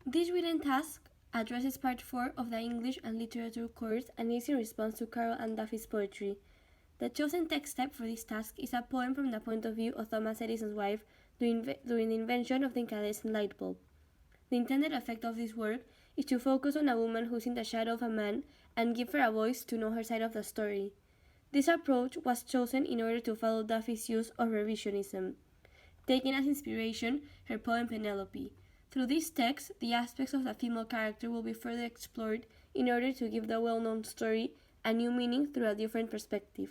This written task addresses part 4 of the English and Literature course and is in response to Carol and Duffy's poetry. The chosen text type for this task is a poem from the point of view of Thomas Edison's wife during the invention of the incandescent light bulb. The intended effect of this work is to focus on a woman who's in the shadow of a man and give her a voice to know her side of the story. This approach was chosen in order to follow Duffy's use of revisionism, taking as inspiration her poem Penelope. Through this text, the aspects of the female character will be further explored in order to give the well-known story a new meaning through a different perspective.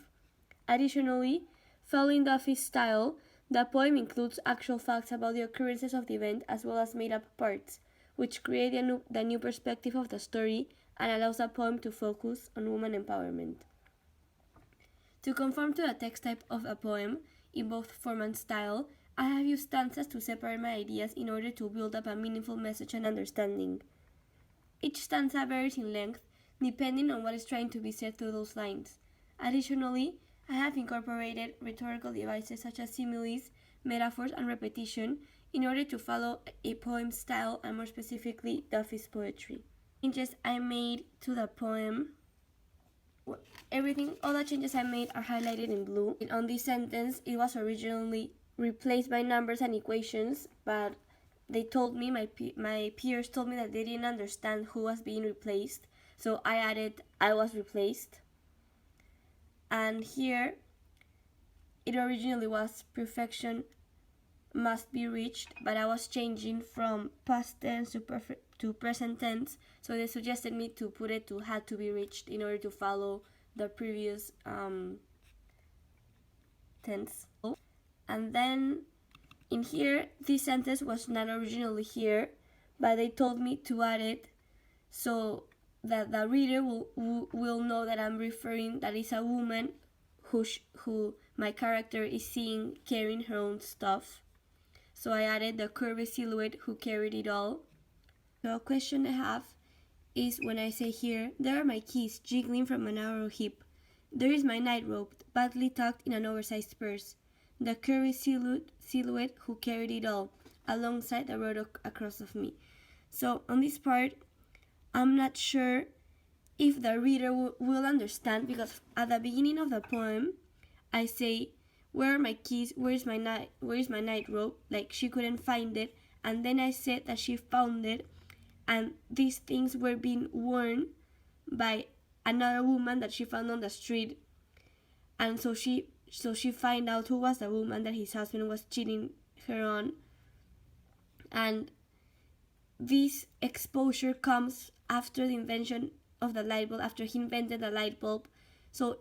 Additionally, following Duffy's style, the poem includes actual facts about the occurrences of the event as well as made-up parts, which create the new perspective of the story and allows the poem to focus on woman empowerment. To conform to the text type of a poem, in both form and style, I have used stanzas to separate my ideas in order to build up a meaningful message and understanding. Each stanza varies in length depending on what is trying to be said through those lines. Additionally, I have incorporated rhetorical devices such as similes, metaphors, and repetition in order to follow a poem's style and more specifically Duffy's poetry. Changes I made to the poem, all the changes I made are highlighted in blue. And on this sentence, it was originally replaced by numbers and equations, but they told me, my peers told me that they didn't understand who was being replaced, so I added I was replaced. And here, it originally was perfection must be reached, but I was changing from past tense to present tense, so they suggested me to put it to had to be reached in order to follow the previous tense. And then in here, this sentence was not originally here, but they told me to add it so that the reader will know that I'm referring that is a woman who my character is seeing carrying her own stuff. So I added the curvy silhouette who carried it all. So a question I have is when I say here, there are my keys jiggling from a narrow hip. There is my night robe, badly tucked in an oversized purse. The curvy silhouette who carried it all, alongside the road across of me. So on this part, I'm not sure if the reader will understand, because at the beginning of the poem, I say, where are my keys, where is my night robe, like she couldn't find it, and then I said that she found it, and these things were being worn by another woman that she found on the street, and so she find out who was the woman that his husband was cheating her on. And this exposure comes after the invention of the light bulb, after he invented the light bulb. So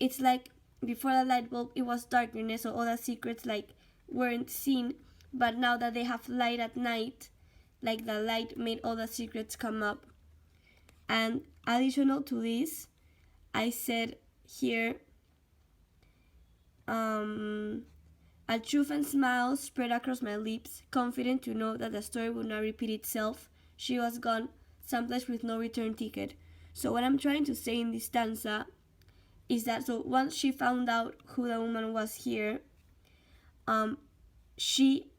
it's like before the light bulb it was darkness, so all the secrets like weren't seen, but now that they have light at night, like the light made all the secrets come up. And additional to this, I said here, a triumphant smile spread across my lips, confident to know that the story would not repeat itself. She was gone, someplace with no return ticket. So what I'm trying to say in this stanza is that so once she found out who the woman was here, she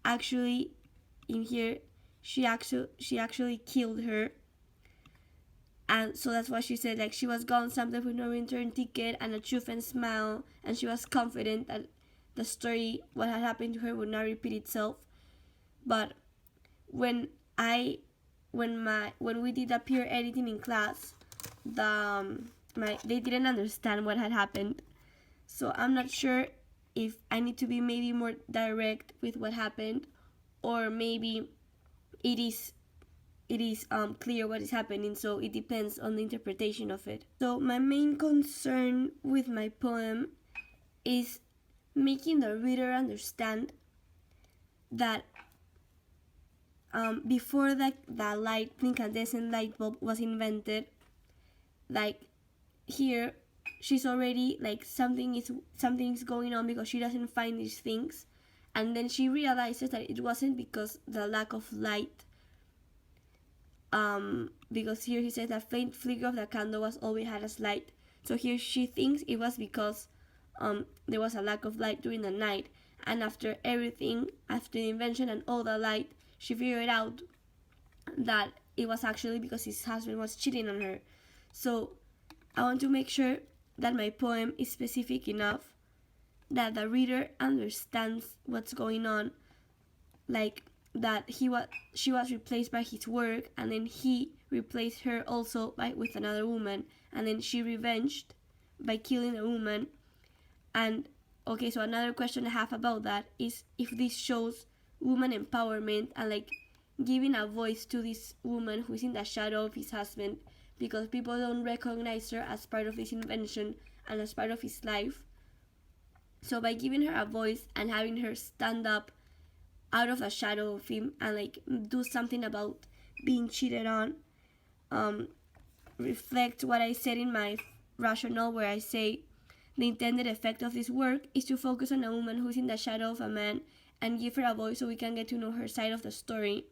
actually in here she actually killed her. And so that's why she said, like, she was gone, something with no return ticket, and a triumphant smile, and she was confident that the story, what had happened to her, would not repeat itself. But when we did the peer editing in class, they didn't understand what had happened. So I'm not sure if I need to be maybe more direct with what happened, or maybe it is clear what is happening, so it depends on the interpretation of it. So my main concern with my poem is making the reader understand that before the incandescent light bulb was invented, like here she's already like something is going on because she doesn't find these things, and then she realizes that it wasn't because the lack of light, because here he says that faint flicker of the candle was all we had as light. So here she thinks it was because there was a lack of light during the night, and after the invention and all the light, she figured out that it was actually because his husband was cheating on her. So I want to make sure that my poem is specific enough that the reader understands what's going on, like that she was replaced by his work, and then he replaced her also with another woman, and then she revenged by killing a woman. And okay, so another question I have about that is if this shows woman empowerment and like giving a voice to this woman who is in the shadow of his husband, because people don't recognize her as part of this invention and as part of his life. So by giving her a voice and having her stand up out of the shadow of him and like do something about being cheated on, reflect what I said in my rationale, where I say the intended effect of this work is to focus on a woman who's in the shadow of a man and give her a voice so we can get to know her side of the story.